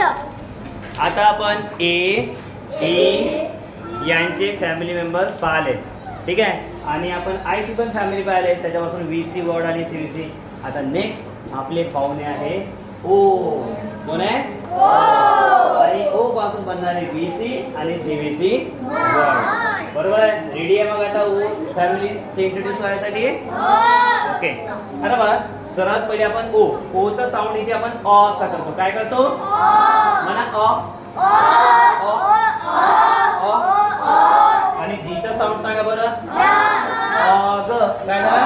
आता आपण ए यांचे फॅमिली मेंबर पाहिले, ठीक आहे. आणि आपण आयची पण फॅमिली पाहिले, त्याच्यापासून VC वर्ड आणि CVC. आता नेक्स्ट आपले पाहुणे आहे ओ. कोण आहे? आणि ओ पासून बनणारे VC आणि CVC वर्ड. बरोबर आहे. रेडी आहे मग आता ओ फॅमिलीचे इंट्रोड्यूस व्हायसाठी? ओके. आता बघा, सर्वात पहिले आपण ओ चा साऊंड इथे आपण अ असा करतो. काय करतो? म्हणा अ. आणि जी चा साऊंड सांगा बरं. ग. काय झालं?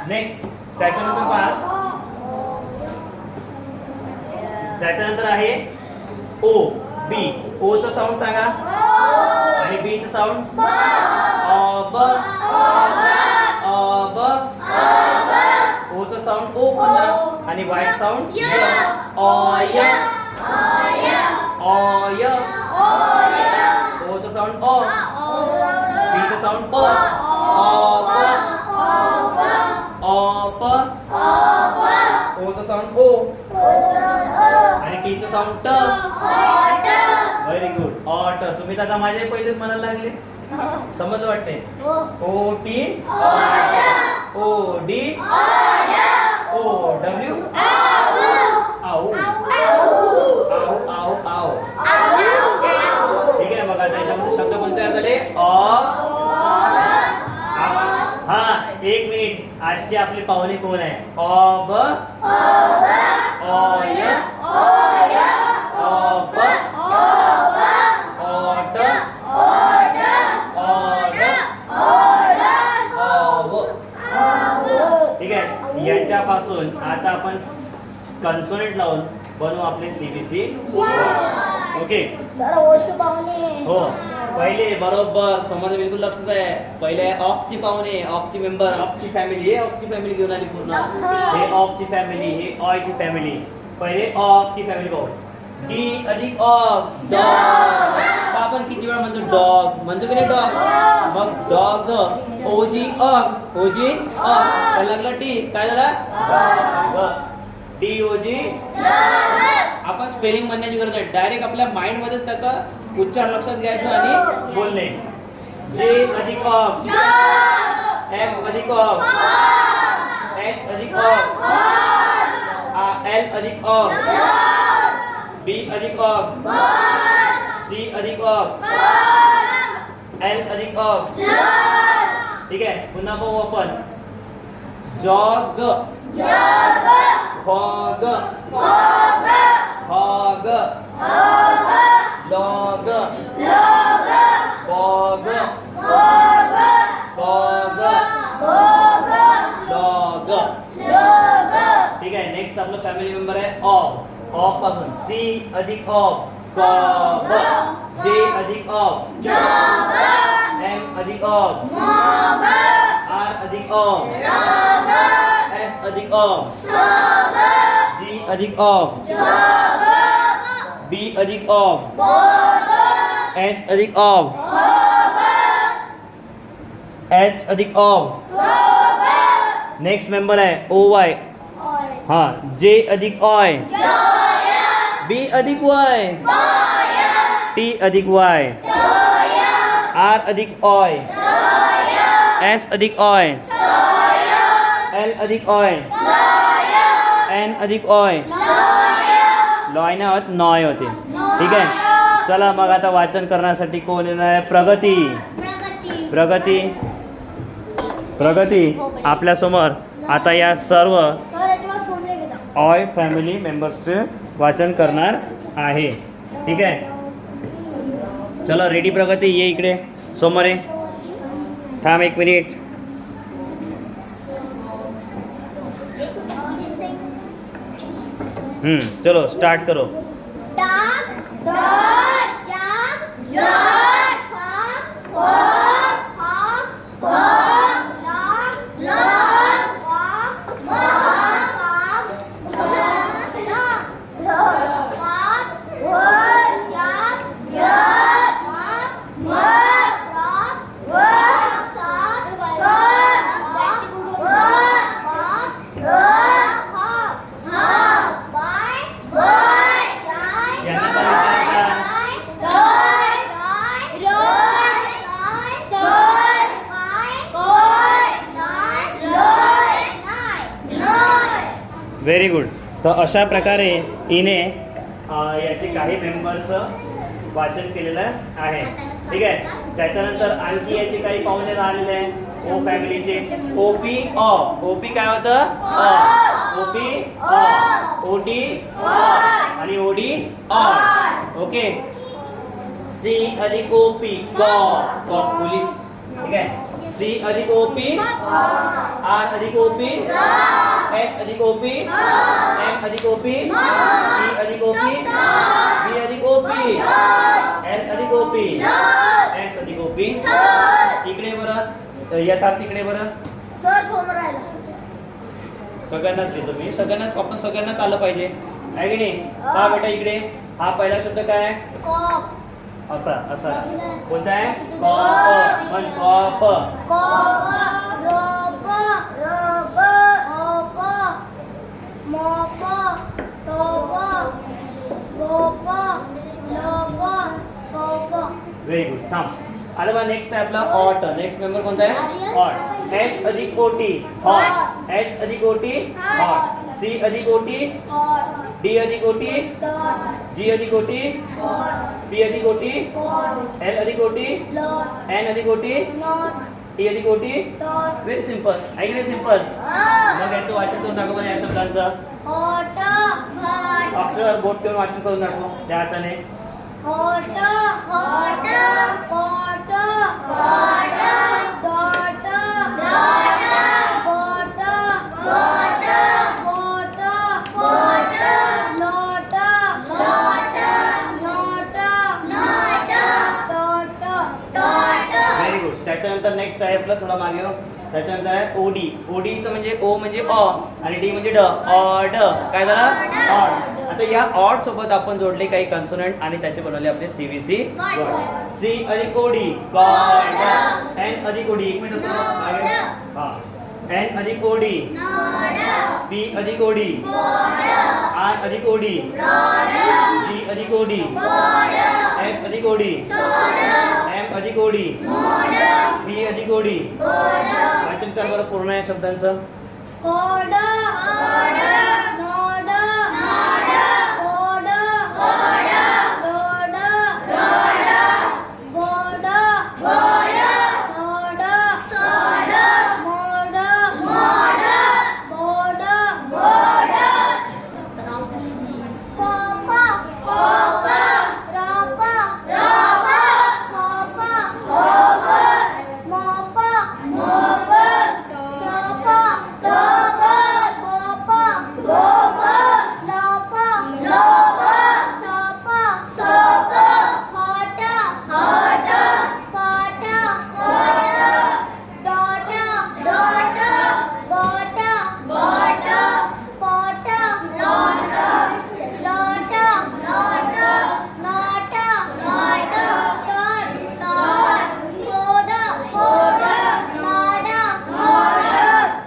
नेक्स्ट त्याच्यानंतर पहा, त्याच्यानंतर आहे ओ बी. ओ चा साऊंड सांगा आणि बी चा साऊंड ब. ओ चा साऊंड ओ पुन्हा आणि वाय साऊंड य. ओ चा साऊंड ओ. बी चा साऊंड प. ओ चा साऊंड ओ आणि टी चा साऊंड ट. Very good. ऑट. तुम्ही तर आता माझ्या पहिलेच म्हणायला लागले, समजलं वाटते. O T O D O W आऊ. आऊ आऊ आऊ. ठीक आहे. बघा त्याच्यामध्ये शब्द कोणते तयार झाले? हा, एक मिनिट. आजचे आपले पाहुणे कोण आहे? अब, अय, अब, ऑट, ऑड, अव. ठीक आहे. याच्यापासून आता आपण कन्सोनेंट लावून बनवू आपले CVC. ओके. हो, पहिले बरोबर समज बिलकुल लक्षात आहे. पहिले ऑफची पाहुणे, ऑफची मेंबर, ऑफची फॅमिली. हे ऑफची फॅमिली घेऊन आली पूर्ण. हे ऑफची फॅमिली, हे ऑयची फॅमिली. पहिले ऑफची फॅमिली पाहू. डी अधिक ऑफ डॉग. आपण किती वेळा म्हणतो डॉग? म्हणतो की नाही डॉग? मग डॉग. ओजी ऑफ. ओजी ऑफ. लागला डी. काय झाला? DOG. आपण स्पेलिंग म्हणण्याची गरज नाही, डायरेक्ट आपल्या माइंड मध्येच त्याचा उच्चार लक्षात घ्यायचा आणि बोलणे. J अधिक ऑफ, F अधिक ऑफ, H अधिक ऑफ, L अधिक ऑफ, B अधिक ऑफ, C अधिक ऑफ, L अधिक ऑफ. ठीक आहे. पुन्हा पाहू आपण. Jog, fog, hog, log, fog, fog, log. ठीक आहे. नेक्स्ट आपला फॅमिली मेंबर आहे ऑफ. ऑफ पासून C अधिक ऑफ, कॉब, J अधिक ऑफ, M अधिक ऑफ, R अधिक ऑफ, S अधिक ऑफ, G अधिक ऑफ, B अधिक ऑफ, H अधिक ऑफ, H अधिक ऑफ. नेक्स्ट मेंबर आहे OY. हाँ, J अधिक ऑय, B अधिक Y, T अधिक Y, R अधिक ऑय, S अधिक ऑय, L अधिक ऑय, N अधिक ऑय. लॉय ना होत, नॉय होते. ठीक आहे. चला मग आता वाचन करण्यासाठी कोण येणार आहे? प्रगती. प्रगती. प्रगती आपल्या समोर आता या सर्व ऑय फॅमिली मेंबर्सचे वाचन करणार आहे. ठीक आहे. चला रेडी प्रगती, ये इकडे समोर ये. थांब एक मिनिट. चलो स्टार्ट करो. Very good. तर अशा प्रकारे हिने याचे काही मेंबरचं वाचन केलेलं आहे. ठीक आहे. त्याच्यानंतर आणखी याचे काही पाहुणे राहिलेले आहे ओ फॅमिलीचे. ओपी अ. ओपी काय होतं? अ. ओपी अ. ओटी आणि ओडी अ. ओके. सी अधिक ओपी क. क पोलीस. ठीक आहे. सी अधिक ओपी आर अधिक ओपी एस अधिक ओपी एम अधिक ओपी ई अधिक ओपी बी अधिक ओपी एल अधिक ओपी एस अधिक ओपी. इकडे बरं यथार्थ इकडे बरं सर समोर राहिला. सगळ्यांनाच देतो मी. सगळ्यांनाच आपण सगळ्यांनाच आलं पाहिजे आहे की नाही. हा बेटा इकडे हा पहिला शब्द काय आहे? कॉप. असा असा कोणता आहे? कॉप. म्हण कॉप. कॉप. रोप. रोप. Hope. Mope. Tope. Gope. Lope. Soap. Very good. थांब. आलं बा. नेक्स्ट आहे आपला ऑट. नेक्स्ट मेंबर कोणता आहे? ऑट. एच अधिक ओटी हॉट. एच अधिक ओटी हॉट. सी अधिक ओटी हॉट. डी अधिक ओटी डॉट. जी अधिक ओटी हॉट. बी अधिक ओटी हॉट. एल अधिक ओटी लॉट. एन अधिक ओटी नॉट. टी अधिक ओटी. डॉट. व्हेरी सिम्पल आहे की नाही? सिम्पल. मग याचं वाचन करून दाखव या शब्दांचं. हॉट. हॉट. अक्षर बोट ठेवून वाचन करून दाखव त्या हाताने. Hot. Hot. Pot. Pot. Dot. Dot. Pot. Pot. Pot. Pot. Not. Not. Not. Not. Dot. Dot. Very good. त्याच्यानंतर नेक्स्ट आहे आपलं थोडा मागे हो. त्याच्यानंतर आहे ओडी. ओडीचं म्हणजे ओ म्हणजे अ आणि डी म्हणजे ड. ऑड. काय झालं? ऑड. आता या ऑड सोबत आपण जोडले काही कन्सोनंट आणि त्याचे बनवले आपले सीव्हीसी वर्ड. सी अधिक ओडी गॉड. एन अधिक ओडी. एक मिनिट मागे. हा. एन अधिक ओडी. पी अधिक ओडी. आर अधिक ओडी. जी अधिक ओडी. एफ अधिक ओडी. एम अधिक ओडी. बी अधिक ओडी. वाचन कर बरं पूर्ण या शब्दांचं. Code. Node. Code. Code. Road. Board. Sod. Mode. Board. Cope. Rope. Hope. Mope. Tope. Gope. Lope. Soap. Hot. Pot. Dot. Bot. Pot. Lot. Not.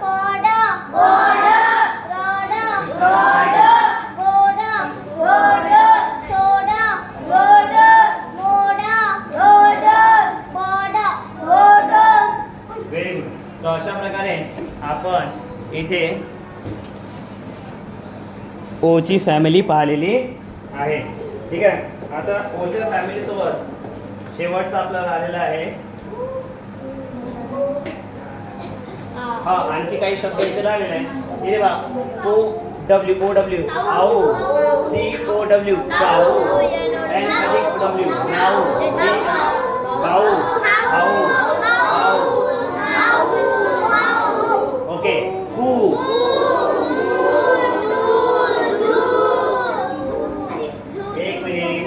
Code. Nord. Code. Rod. Board. Sod. Mode. Board. Very good. तर अशा प्रकारे आपण इथे ओची family पाहिलेली आहे. ठीक आहे. आता ओच्या फॅमिली सोबत शेवटचा आपला राहिलेला आहे. हा आणखी काही शब्द इथे राहिलेले आहे. इथे बघा ओ डब्ल्यू आओ. सी ओ डब्ल्यू काऊ. एन अधिक डब्ल्यू नाऊ. काऊ आओ. ओके. कू. एक मिनिट.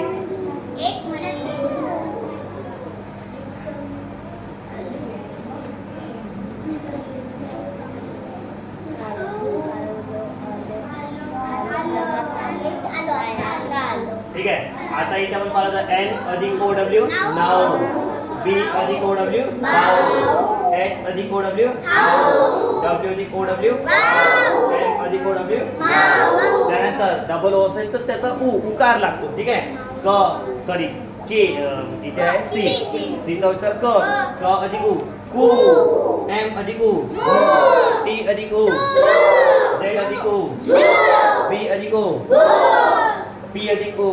ठीक आहे. आता इथे आपण पाहिलं एन अधिक ओ डब्ल्यू नाऊ. बी अधिक ओ डब्ल्यू नाऊ. एच अधिक ओ डब्ल्यू डब्ल्यू अधिक ओ डब्ल्यू एम अधिक ओ डब्ल्यू. त्यानंतर डबल ओ असेल तर त्याचा उकार लागतो. ठीक आहे. क सॉरी के इथे आहे सी. सीचा उच्चार क अधिक उ कू. एम अधिक उ टी अधिक उ झेड अधिक उ अधिक ओ, पी अधिक ओ,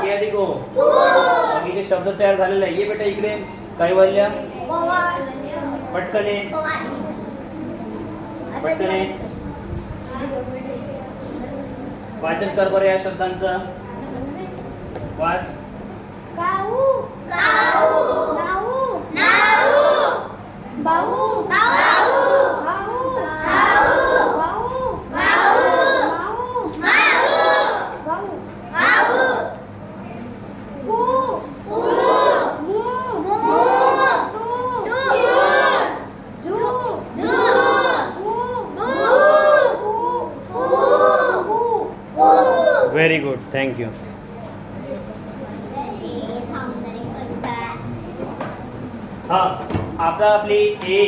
ए अधिक ओ. मग इथे शब्द तयार झालेला आहे. ये बेटा इकडे. कैवल्य. पटकने. पटकने वाचन कर बरं या शब्दांचं. वाच. गाऊ गाऊ गाऊ नाऊ बाऊ बाऊ बाऊ बाऊ बाऊ बाऊ बाऊ बाऊ बू बू मू मू तू जू जू व्हेरी गुड. थँक्यू. हा आता आपली ए,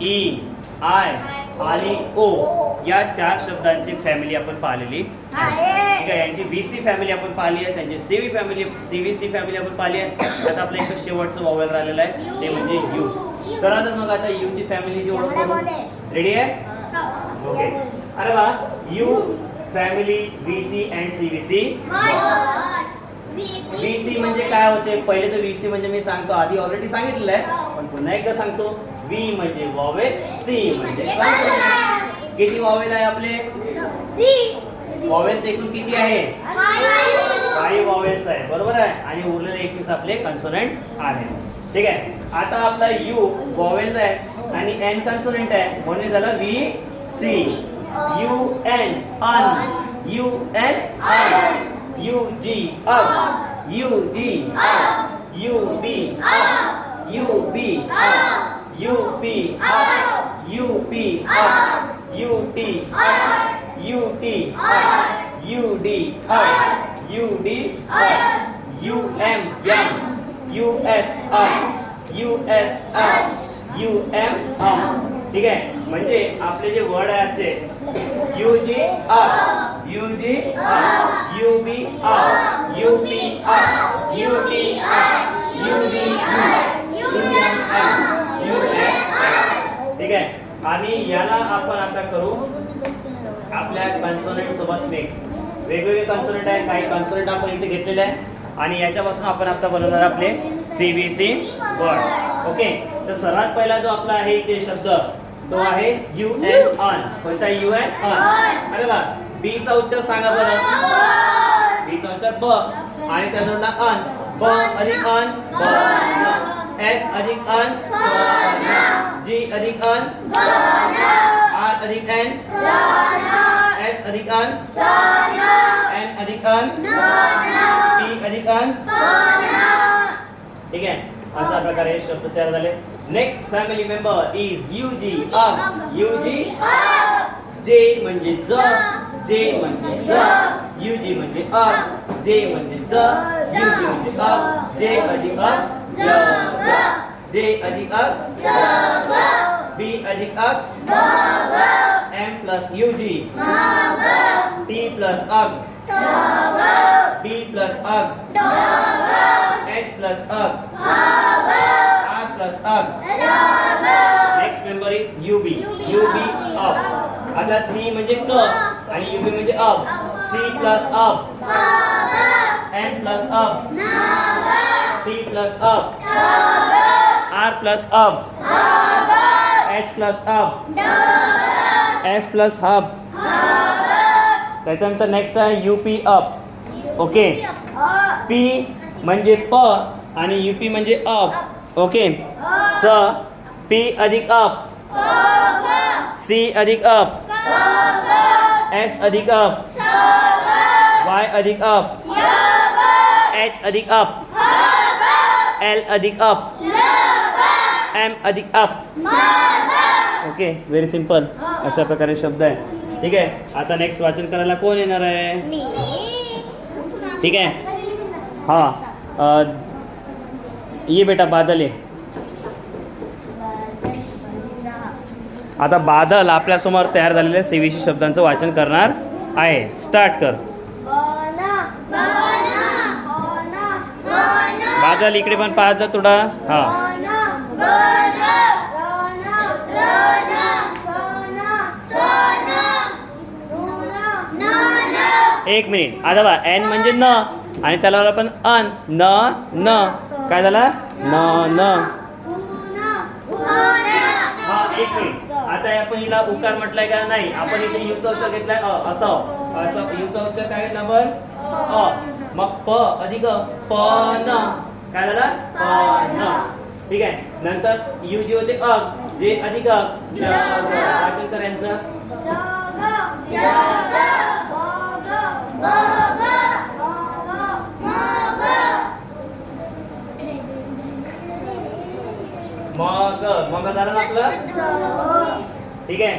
ई, आय आणि ओ या 4 शब्दांची फॅमिली आपण पाहिलेली. ठीक आहे. यांची बीसी फॅमिली आपण पाहिली आहे. त्यांची सीव्हीसी फॅमिली आपण पाहिली आहे. आता आपलं एक शेवटचं वॉवेल राहिलेलं आहे ते म्हणजे यू. चला तर मग आता यू ची फॅमिलीची ओळख करू. रेडी आहे? ओके. अरे वा. You family BC and CVC. VC म्हणजे काय होते? पहिले तर VC म्हणजे मी सांगतो, आधी ऑलरेडी सांगितलेलं आहे पण पुन्हा एकदा सांगतो. V म्हणजे वॉवेल, C म्हणजे कॉन्सोनंट. किती वॉवेल आहे आपले? वॉवेल्स एकूण किती आहे? 5 वॉवेल्स आहे. बरोबर आहे. आणि उरलेले 21 आपले कॉन्सोनंट आहे. ठीक आहे. आता आपला U वॉवेल आहे आणि N कॉन्सोनंट आहे म्हणून झाला VC. UN अन, UN अन, UG up, UG up, UB up, UB up, UP up, UP up, UT up, UT up, UD up, UD up, UM yum, US us, US us, UM ठीक आहे. म्हणजे आपले जे word आहे आजचे UG up, UG up, UB up, UP up, UT up, UD up, UM up, US up. ठीक आहे. आणि याला आपण आता करू आपल्या कॉन्सोनंट सोबत मिक्स. वेगवेगळे कॉन्सोनंट आहे. काही कॉन्सोनंट आपण इथे घेतलेले आहे आणि याच्यापासून आपण आता बनवणार आपले सीव्हीसी वर्ड. ओके. तर सर्वात पहिला जो आपला आहे इथे शब्द तो आहे UN अन. कोणता UN अन? अरे वा. बी चा उच्चार सांगा बरं. बी चा उच्चार ब आणि त्यानंतर अन. ब अधिक अन ब. एफ अधिक अन जी अधिक अन आर अधिक एन एस अधिक अन एन अधिक अन पी अधिक अन. ठीक आहे. अशा प्रकारे शब्द तयार झाले. Next family member is UG up. UG जे म्हणजे ज, जे म्हणजे ज, UG म्हणजे अप, जे म्हणजे ज, UG म्हणजे अप, जे अधिक अप ज, जे अधिक अप बी अधिक up M plus UG T plus up B plus up H plus up R plus up. Next member is UB. UB up. आता C म्हणजे क आणि UB म्हणजे up. C plus up N plus up T plus up R plus up H plus up S plus up. त्याच्यानंतर next आहे UP up. Okay. P म्हणजे प आणि UP म्हणजे अप. ओके. स P अधिक अप C अधिक अप S अधिक अप Y अधिक अप H अधिक अप L अधिक अप M अधिक अप. ओके. Very simple. अशा प्रकारे शब्द आहे. ठीक आहे. आता नेक्स्ट वाचन करायला कोण येणार आहे? ठीक आहे. हा ये बेटा बादल आहे. आता बादल आपल्यासमोर तयार झालेल्या सीव्हीसी शब्दांचं वाचन करणार आहे. स्टार्ट कर. बादल इकडे पण पाहत जा थोडा. हा. No. एक मिनिट आता बघा एन म्हणजे न आणि त्याला आपण अन न न काय झालं न न. हा एक मिनिट आता आपण हिला उकार म्हटलाय का नाही आपण इथे युचा उच्चार घेतलाय असं युचा उच्चार काय घेतला बस अ मग प अधिक प न काय झालं प न. ठीक आहे नंतर यू जे होते अग जे अधिक अग वाचन करायचं मग मग झालं ना आपलं. ठीक आहे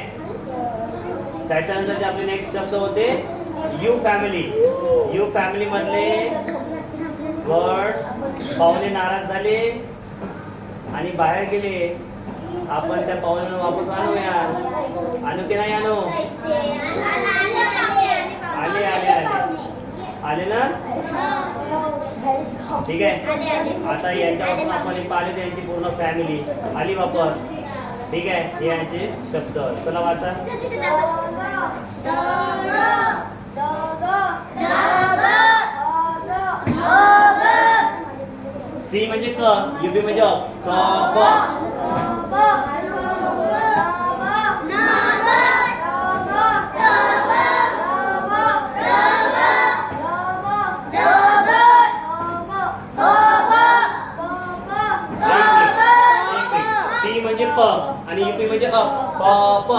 त्याच्यानंतर जे आपले नेक्स्ट शब्द होते यू फॅमिली. यू फॅमिली मधले वर्ड्स पाहुणे नाराज झाले आणि बाहेर गेले आपण त्या पाहुण्यांना वापस आणूया आणू की नाही आणू आले आले आले आले ना. ठीक आहे आता यांच्यापासून आपण पाहिले त्यांची पूर्ण फॅमिली आली वापस. ठीक आहे हे यांचे शब्द चला वाचा. सी म्हणजे क युबी म्हणजे क म्हणजे प आणि युपी म्हणजे अ प प.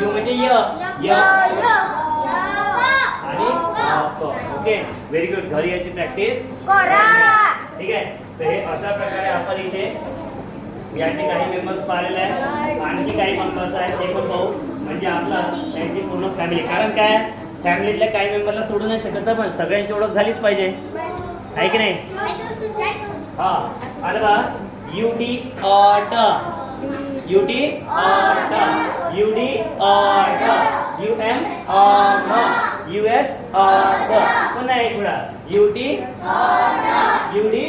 यू म्हणजे य य आणि प. ओके व्हेरी गुड घरी याची प्रॅक्टिस ठीक आहे. तर हे अशा प्रकारे आपण इथे याचे काही मेंबर्स पाहिलेले आहेत आणखी काही मेंबर्स आहेत ते पण पाहू म्हणजे आपला त्यांची पूर्ण फॅमिली कारण काय फॅमिलीतल्या काही मेंबरला सोडू नाही शकत पण सगळ्यांची ओळख झालीच पाहिजे आहे की नाही. हा अरे बा युडी ऑट युडी ऑट युडी ऑट युएम ऑम यूएस ऑस पुन्हा एक वेळा युडी युडी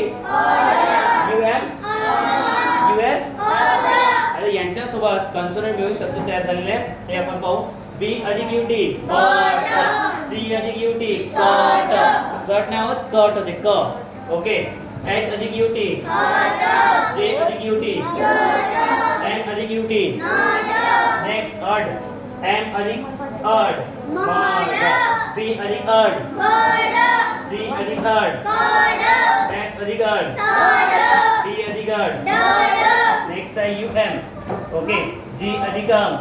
युएम यूएस. अरे यांच्यासोबत कन्सोनंट मिळून शब्द तयार झालेले ते आपण पाहू. बी अधिक युटी सी अधिक युटी स्कॉट सर्ट नाही होत कट होते क. ओके एच अधिक युटी जे अधिक युटी एन अधिक युटी नेक्स्ट अड एम अधिक अड बी अधिक अड सी अधिक अड एक्स अधिक अड डी अधिक अड नेक्स्ट आहे यू एम. ओके जी अधिक अम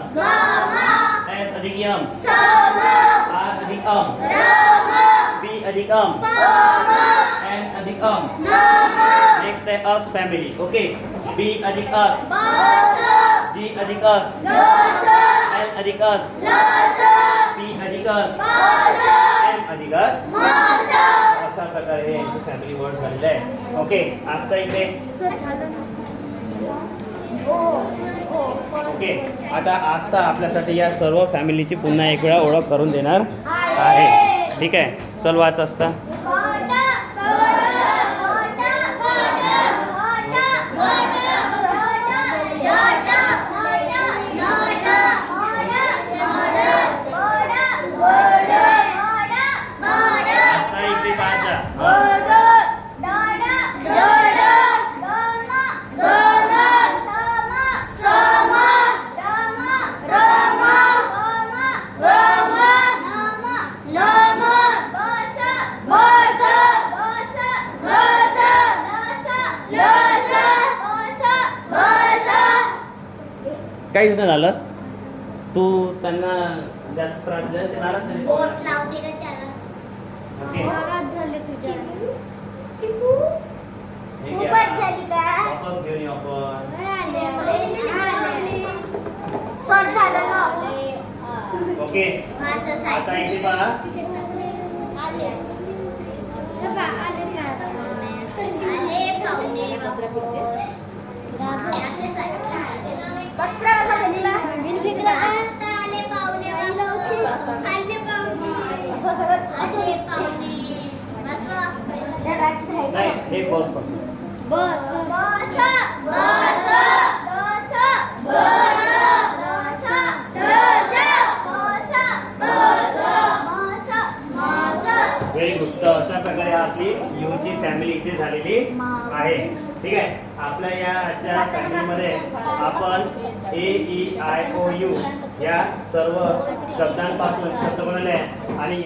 एस अधिक यम आर अधिक अम बी अधिक अम एन अधिक अम. नेक्स्ट है अस फैमिली. ओके बी अधिक अस जी अधिक अस एन अधिक अस पी अधिक अस एम अधिक अस. अशा प्रकारे यांची फॅमिली वर्ड झालेले आहे. ओके आता इथे ओके आता आस्था आपल्यासाठी या सर्व फॅमिलीची पुन्हा एक वेळा ओळख करून देणार आहे. ठीक आहे चल वाच असता. काहीच नाही झालं तू त्यांना जास्त त्रास दिला ते नाराज झाले. ओके वापस घेऊन येऊ आपण. ओके आता इथे पहा कचरा कसा भेटला भेटला आले पाहुणे आले पाहुणे असं सगळं असं पाहुणे नाही हे बस पासून बस बस बस बस बस इथे झालेली आहे. ठीक आहे. आपल्या या आजच्या प्रॅक्टिसमध्ये आपण AEIOU या सर्व शब्दांपासून शब्द बनवले आणि